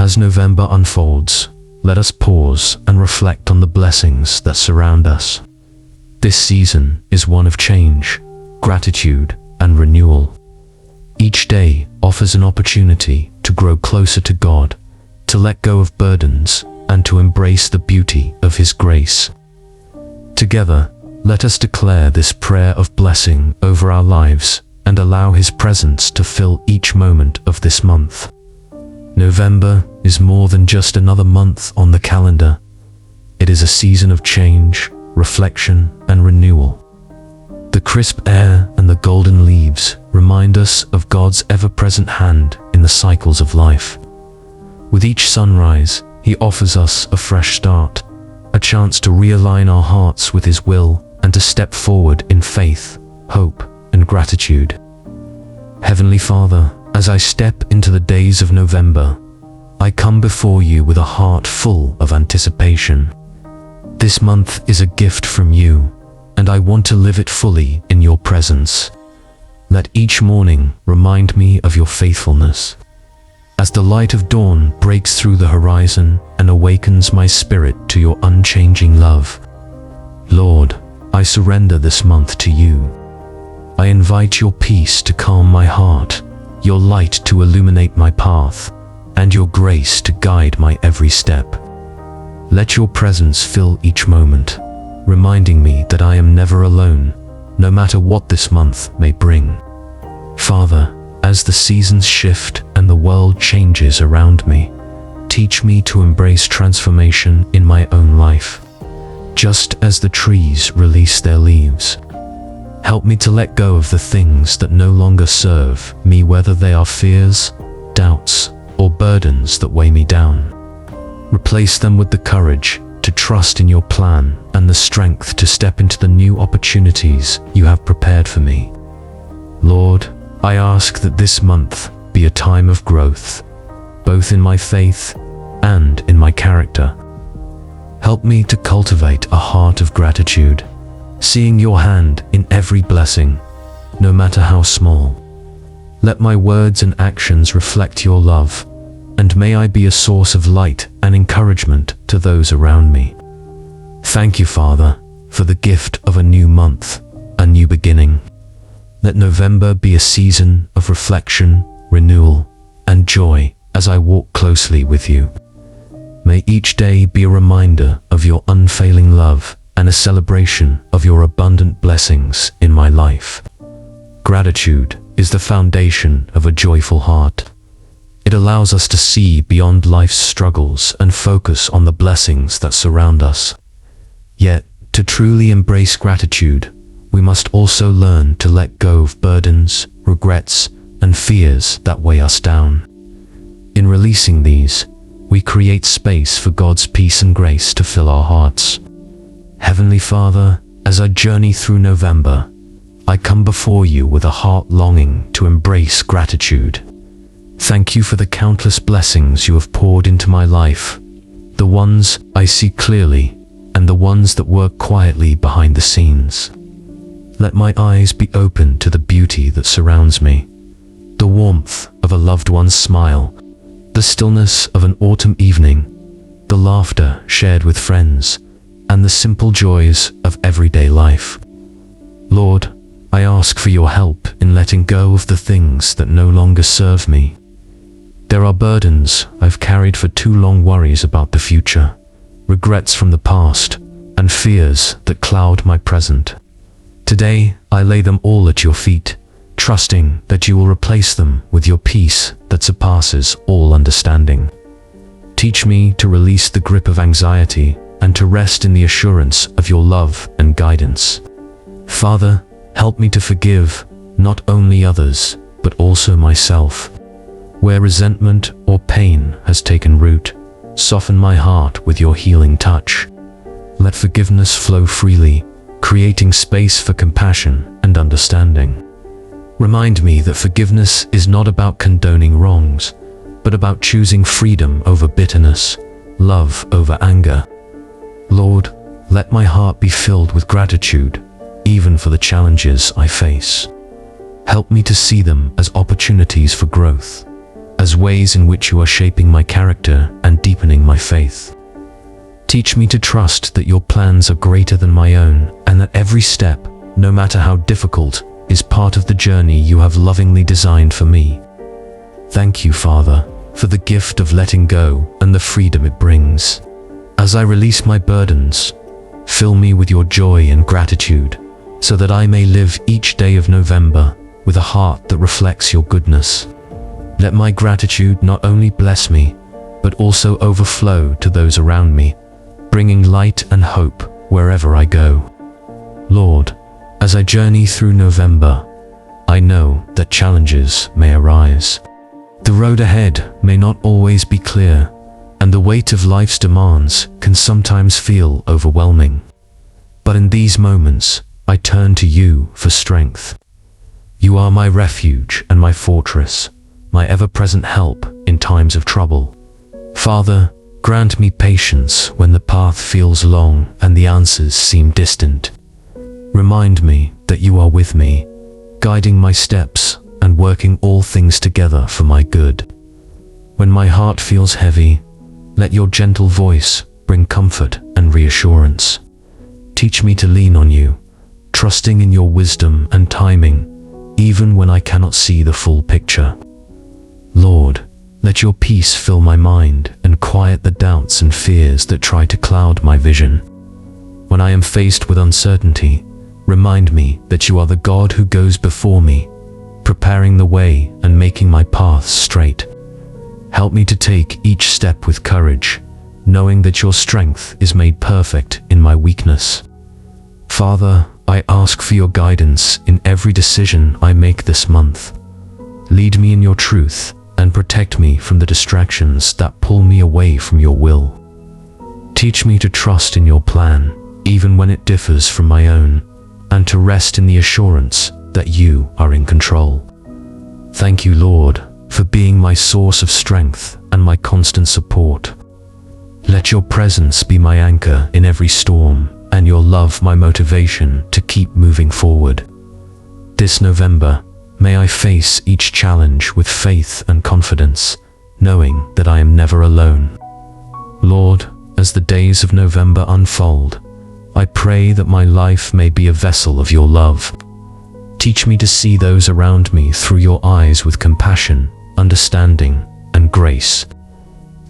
As November unfolds, let us pause and reflect on the blessings that surround us. This season is one of change, gratitude, and renewal. Each day offers an opportunity to grow closer to God, to let go of burdens, and to embrace the beauty of His grace. Together, let us declare this prayer of blessing over our lives and allow His presence to fill each moment of this month. November is more than just another month on the calendar. It is a season of change, reflection, and renewal. The crisp air and the golden leaves remind us of God's ever-present hand in the cycles of life. With each sunrise, He offers us a fresh start, a chance to realign our hearts with His will and to step forward in faith, hope, and gratitude. Heavenly Father, as I step into the days of November, I come before You with a heart full of anticipation. This month is a gift from You, and I want to live it fully in Your presence. Let each morning remind me of Your faithfulness. As the light of dawn breaks through the horizon and awakens my spirit to Your unchanging love, Lord, I surrender this month to You. I invite Your peace to calm my heart, Your light to illuminate my path, and Your grace to guide my every step. Let Your presence fill each moment, reminding me that I am never alone, no matter what this month may bring. Father, as the seasons shift and the world changes around me, teach me to embrace transformation in my own life. Just as the trees release their leaves, help me to let go of the things that no longer serve me, whether they are fears, doubts, or burdens that weigh me down. Replace them with the courage to trust in Your plan and the strength to step into the new opportunities You have prepared for me. Lord, I ask that this month be a time of growth, both in my faith and in my character. Help me to cultivate a heart of gratitude, seeing Your hand in every blessing, no matter how small. Let my words and actions reflect Your love, and may I be a source of light and encouragement to those around me. Thank You, Father, for the gift of a new month, a new beginning. Let November be a season of reflection, renewal, and joy as I walk closely with You. May each day be a reminder of Your unfailing love and a celebration of Your abundant blessings in my life. Gratitude is the foundation of a joyful heart. It allows us to see beyond life's struggles and focus on the blessings that surround us. Yet, to truly embrace gratitude, we must also learn to let go of burdens, regrets, and fears that weigh us down. In releasing these, we create space for God's peace and grace to fill our hearts. Heavenly Father, as I journey through November, I come before You with a heart longing to embrace gratitude. Thank You for the countless blessings You have poured into my life, the ones I see clearly and the ones that work quietly behind the scenes. Let my eyes be open to the beauty that surrounds me, the warmth of a loved one's smile, the stillness of an autumn evening, the laughter shared with friends, and the simple joys of everyday life. Lord, I ask for Your help in letting go of the things that no longer serve me. There are burdens I've carried for too long, worries about the future, regrets from the past, and fears that cloud my present. Today, I lay them all at Your feet, trusting that You will replace them with Your peace that surpasses all understanding. Teach me to release the grip of anxiety and to rest in the assurance of Your love and guidance. Father, help me to forgive not only others, but also myself. Where resentment or pain has taken root, soften my heart with Your healing touch. Let forgiveness flow freely, creating space for compassion and understanding. Remind me that forgiveness is not about condoning wrongs, but about choosing freedom over bitterness, love over anger. Lord, let my heart be filled with gratitude, even for the challenges I face. Help me to see them as opportunities for growth. as ways in which you are shaping my character and deepening my faith. Teach me to trust that your plans are greater than my own, and that every step, no matter how difficult, is part of the journey you have lovingly designed for me. Thank you, Father, for the gift of letting go and the freedom it brings. As I release my burdens, fill me with your joy and gratitude, so that I may live each day of November with a heart that reflects your goodness. Let my gratitude not only bless me, but also overflow to those around me, bringing light and hope wherever I go. Lord, as I journey through November, I know that challenges may arise. The road ahead may not always be clear, and the weight of life's demands can sometimes feel overwhelming. But in these moments, I turn to you for strength. You are my refuge and my fortress, my ever-present help in times of trouble. Father, grant me patience when the path feels long and the answers seem distant. Remind me that you are with me, guiding my steps and working all things together for my good. When my heart feels heavy, let your gentle voice bring comfort and reassurance. Teach me to lean on you, trusting in your wisdom and timing, even when I cannot see the full picture. Lord, let your peace fill my mind and quiet the doubts and fears that try to cloud my vision. When I am faced with uncertainty, remind me that you are the God who goes before me, preparing the way and making my paths straight. Help me to take each step with courage, knowing that your strength is made perfect in my weakness. Father, I ask for your guidance in every decision I make this month. Lead me in your truth and protect me from the distractions that pull me away from your will. Teach me to trust in your plan, even when it differs from my own, and to rest in the assurance that you are in control. Thank you, Lord, for being my source of strength and my constant support. Let your presence be my anchor in every storm, and your love my motivation to keep moving forward. This November, may I face each challenge with faith and confidence, knowing that I am never alone. Lord, as the days of November unfold, I pray that my life may be a vessel of your love. Teach me to see those around me through your eyes with compassion, understanding, and grace.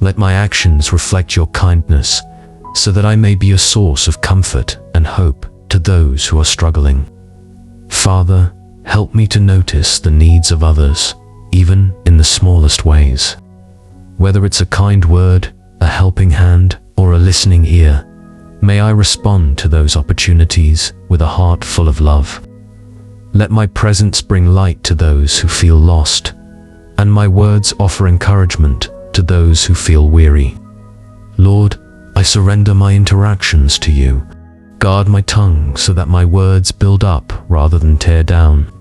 Let my actions reflect your kindness, so that I may be a source of comfort and hope to those who are struggling. Father, help me to notice the needs of others, even in the smallest ways. Whether it's a kind word, a helping hand, or a listening ear, may I respond to those opportunities with a heart full of love. Let my presence bring light to those who feel lost, and my words offer encouragement to those who feel weary. Lord, I surrender my interactions to you. Guard my tongue so that my words build up rather than tear down.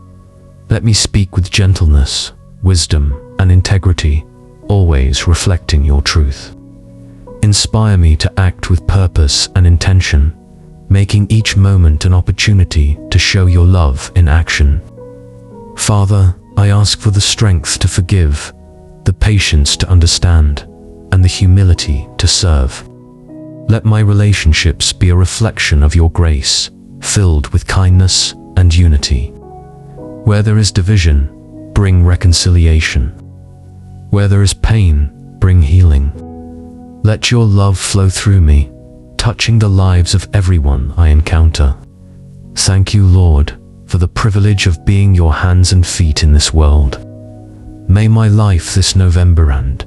Let me speak with gentleness, wisdom, and integrity, always reflecting your truth. Inspire me to act with purpose and intention, making each moment an opportunity to show your love in action. Father, I ask for the strength to forgive, the patience to understand, and the humility to serve. Let my relationships be a reflection of your grace, filled with kindness and unity. Where there is division, bring reconciliation. Where there is pain, bring healing. Let your love flow through me, touching the lives of everyone I encounter. Thank you, Lord, for the privilege of being your hands and feet in this world. May my life this November and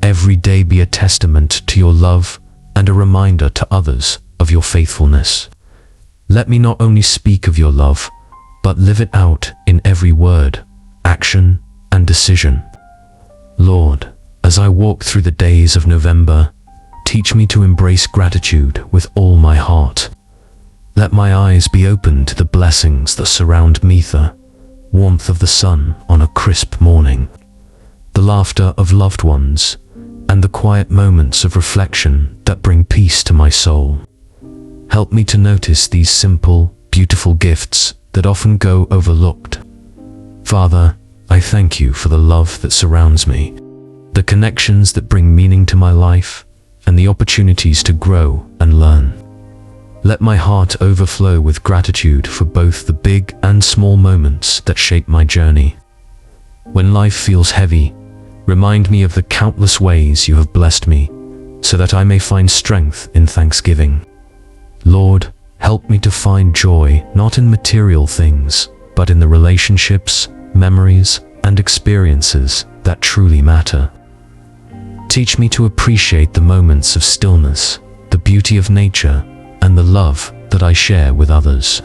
every day be a testament to your love and a reminder to others of your faithfulness. Let me not only speak of your love, but live it out in every word, action, and decision. Lord, as I walk through the days of November, teach me to embrace gratitude with all my heart. Let my eyes be open to the blessings that surround me, the warmth of the sun on a crisp morning, the laughter of loved ones, and the quiet moments of reflection that bring peace to my soul. Help me to notice these simple, beautiful gifts that often go overlooked. Father, I thank you for the love that surrounds me, the connections that bring meaning to my life, and the opportunities to grow and learn. Let my heart overflow with gratitude for both the big and small moments that shape my journey. When life feels heavy, remind me of the countless ways you have blessed me, so that I may find strength in thanksgiving. Lord, help me to find joy not in material things, but in the relationships, memories, and experiences that truly matter. Teach me to appreciate the moments of stillness, the beauty of nature, and the love that I share with others.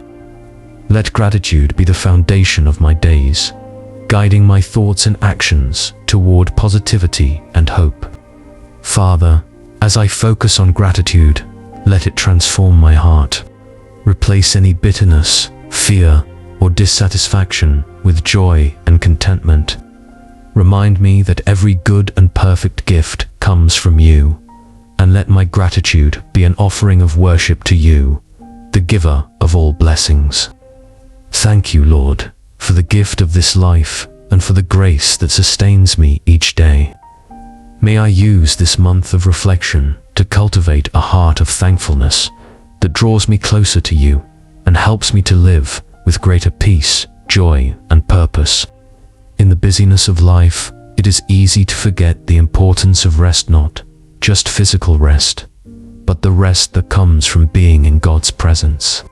Let gratitude be the foundation of my days, guiding my thoughts and actions toward positivity and hope. Father, as I focus on gratitude, let it transform my heart. Replace any bitterness, fear, or dissatisfaction with joy and contentment. Remind me that every good and perfect gift comes from you, and let my gratitude be an offering of worship to you, the giver of all blessings. Thank you, Lord, for the gift of this life and for the grace that sustains me each day. May I use this month of reflection to cultivate a heart of thankfulness that draws me closer to you and helps me to live with greater peace, joy, and purpose. In the busyness of life, it is easy to forget the importance of rest, not just physical rest, but the rest that comes from being in God's presence.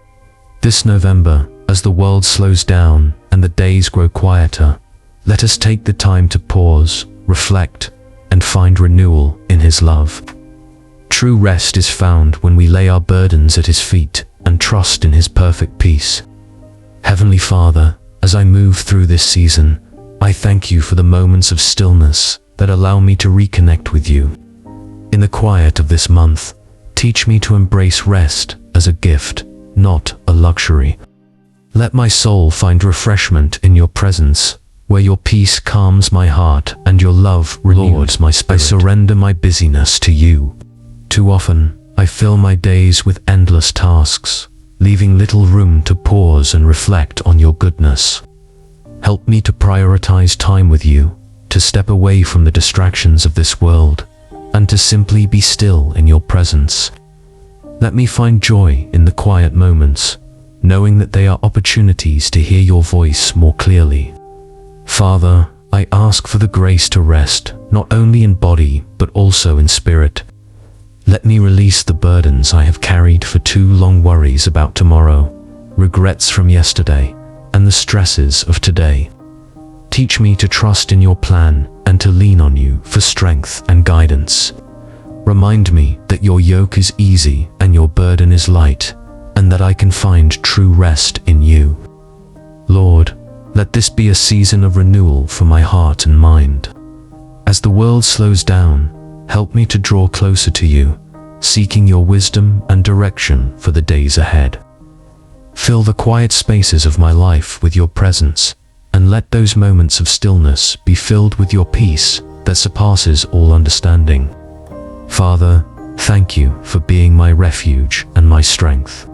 This November, as the world slows down and the days grow quieter, let us take the time to pause, reflect, and find renewal in His love. True rest is found when we lay our burdens at His feet and trust in His perfect peace. Heavenly Father, as I move through this season, I thank you for the moments of stillness that allow me to reconnect with you. In the quiet of this month, teach me to embrace rest as a gift, not a luxury. Let my soul find refreshment in your presence, where your peace calms my heart and your love renews my spirit. I surrender my busyness to you. Too often, I fill my days with endless tasks, leaving little room to pause and reflect on your goodness. Help me to prioritize time with you, to step away from the distractions of this world, and to simply be still in your presence. Let me find joy in the quiet moments, knowing that they are opportunities to hear your voice more clearly. Father, I ask for the grace to rest, not only in body, but also in spirit. Let me release the burdens I have carried for too long, worries about tomorrow, regrets from yesterday, and the stresses of today. Teach me to trust in your plan and to lean on you for strength and guidance. Remind me that your yoke is easy and your burden is light, and that I can find true rest in you. Lord, let this be a season of renewal for my heart and mind. As the world slows down, help me to draw closer to you, seeking your wisdom and direction for the days ahead. Fill the quiet spaces of my life with your presence, and let those moments of stillness be filled with your peace that surpasses all understanding. Father, thank you for being my refuge and my strength.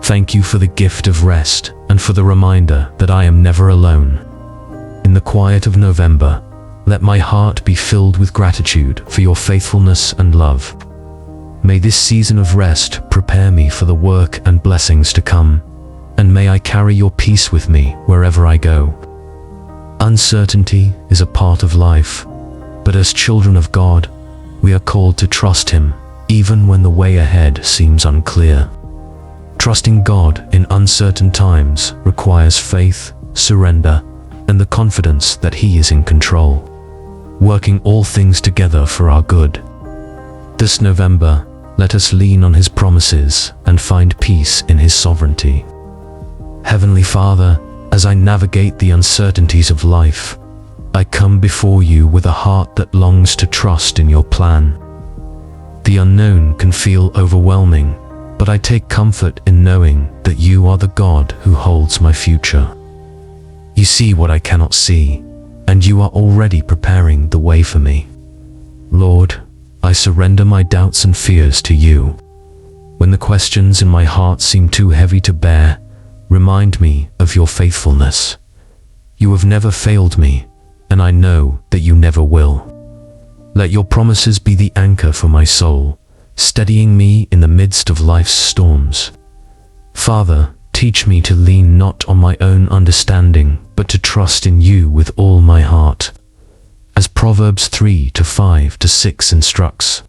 Thank you for the gift of rest and for the reminder that I am never alone. In the quiet of November, let my heart be filled with gratitude for your faithfulness and love. May this season of rest prepare me for the work and blessings to come, and may I carry your peace with me wherever I go. Uncertainty is a part of life, but as children of God, we are called to trust Him even when the way ahead seems unclear. Trusting God in uncertain times requires faith, surrender, and the confidence that He is in control, working all things together for our good. This November, let us lean on His promises and find peace in His sovereignty. Heavenly Father, as I navigate the uncertainties of life, I come before you with a heart that longs to trust in your plan. The unknown can feel overwhelming, but I take comfort in knowing that you are the God who holds my future. You see what I cannot see, and you are already preparing the way for me. Lord, I surrender my doubts and fears to you. When the questions in my heart seem too heavy to bear, remind me of your faithfulness. You have never failed me, and I know that you never will. Let your promises be the anchor for my soul, steadying me in the midst of life's storms. Father, teach me to lean not on my own understanding, but to trust in you with all my heart. As Proverbs 3:5-6 instructs,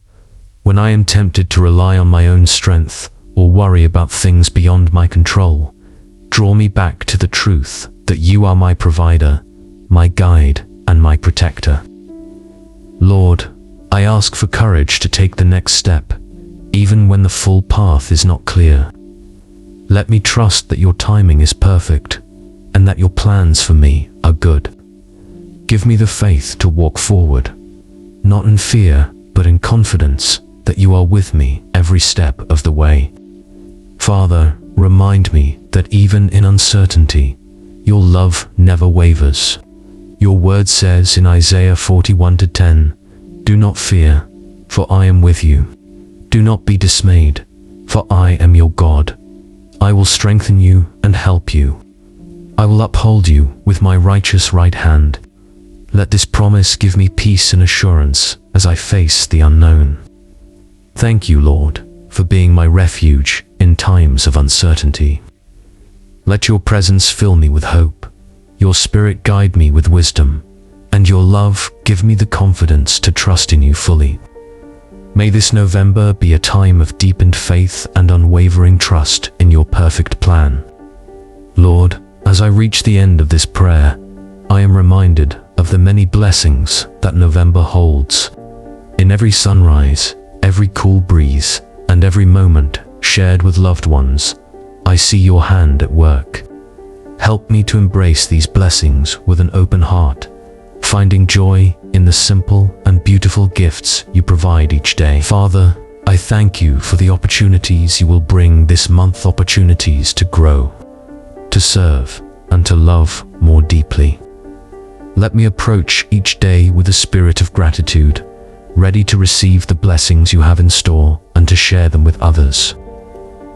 when I am tempted to rely on my own strength or worry about things beyond my control, draw me back to the truth that you are my provider, my guide, and my protector. Lord, I ask for courage to take the next step, even when the full path is not clear. Let me trust that your timing is perfect and that your plans for me are good. Give me the faith to walk forward, not in fear, but in confidence that you are with me every step of the way. Father, remind me that even in uncertainty, your love never wavers. Your word says in Isaiah 41:10, "Do not fear, for I am with you. Do not be dismayed, for I am your God. I will strengthen you and help you. I will uphold you with my righteous right hand." Let this promise give me peace and assurance as I face the unknown. Thank you, Lord, for being my refuge in times of uncertainty. Let your presence fill me with hope, your spirit guide me with wisdom, and your love give me the confidence to trust in you fully. May this November be a time of deepened faith and unwavering trust in your perfect plan. Lord, as I reach the end of this prayer, I am reminded of the many blessings that November holds. In every sunrise, every cool breeze, and every moment shared with loved ones, I see your hand at work. Help me to embrace these blessings with an open heart, finding joy in the simple and beautiful gifts you provide each day. Father, I thank you for the opportunities you will bring this month, opportunities to grow, to serve, and to love more deeply. Let me approach each day with a spirit of gratitude, ready to receive the blessings you have in store and to share them with others.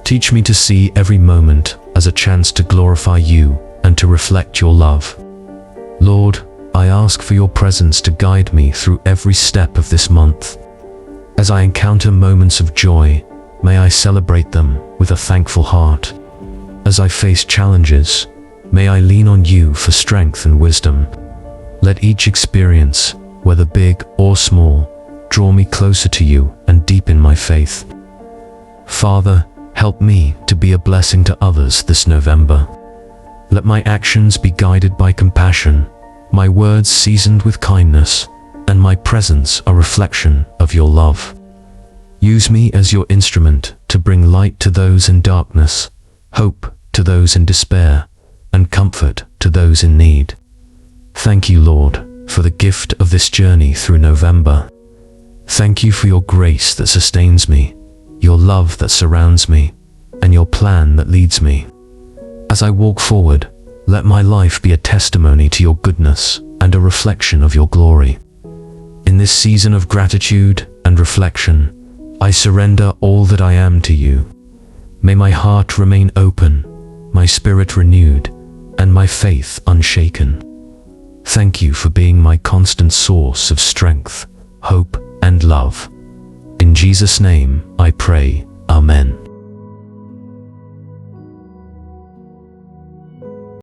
Teach me to see every moment as a chance to glorify you and to reflect your love. Lord, I ask for your presence to guide me through every step of this month. As I encounter moments of joy, may I celebrate them with a thankful heart. As I face challenges, may I lean on you for strength and wisdom. Let each experience, whether big or small, draw me closer to you and deepen my faith. Father, help me to be a blessing to others this November. Let my actions be guided by compassion, my words seasoned with kindness, and my presence a reflection of your love. Use me as your instrument to bring light to those in darkness, hope to those in despair, and comfort to those in need. Thank you, Lord, for the gift of this journey through November. Thank you for your grace that sustains me, your love that surrounds me, and your plan that leads me. As I walk forward, let my life be a testimony to your goodness and a reflection of your glory. In this season of gratitude and reflection, I surrender all that I am to you. May my heart remain open, my spirit renewed, and my faith unshaken. Thank you for being my constant source of strength, hope, and love. In Jesus' name I pray, Amen.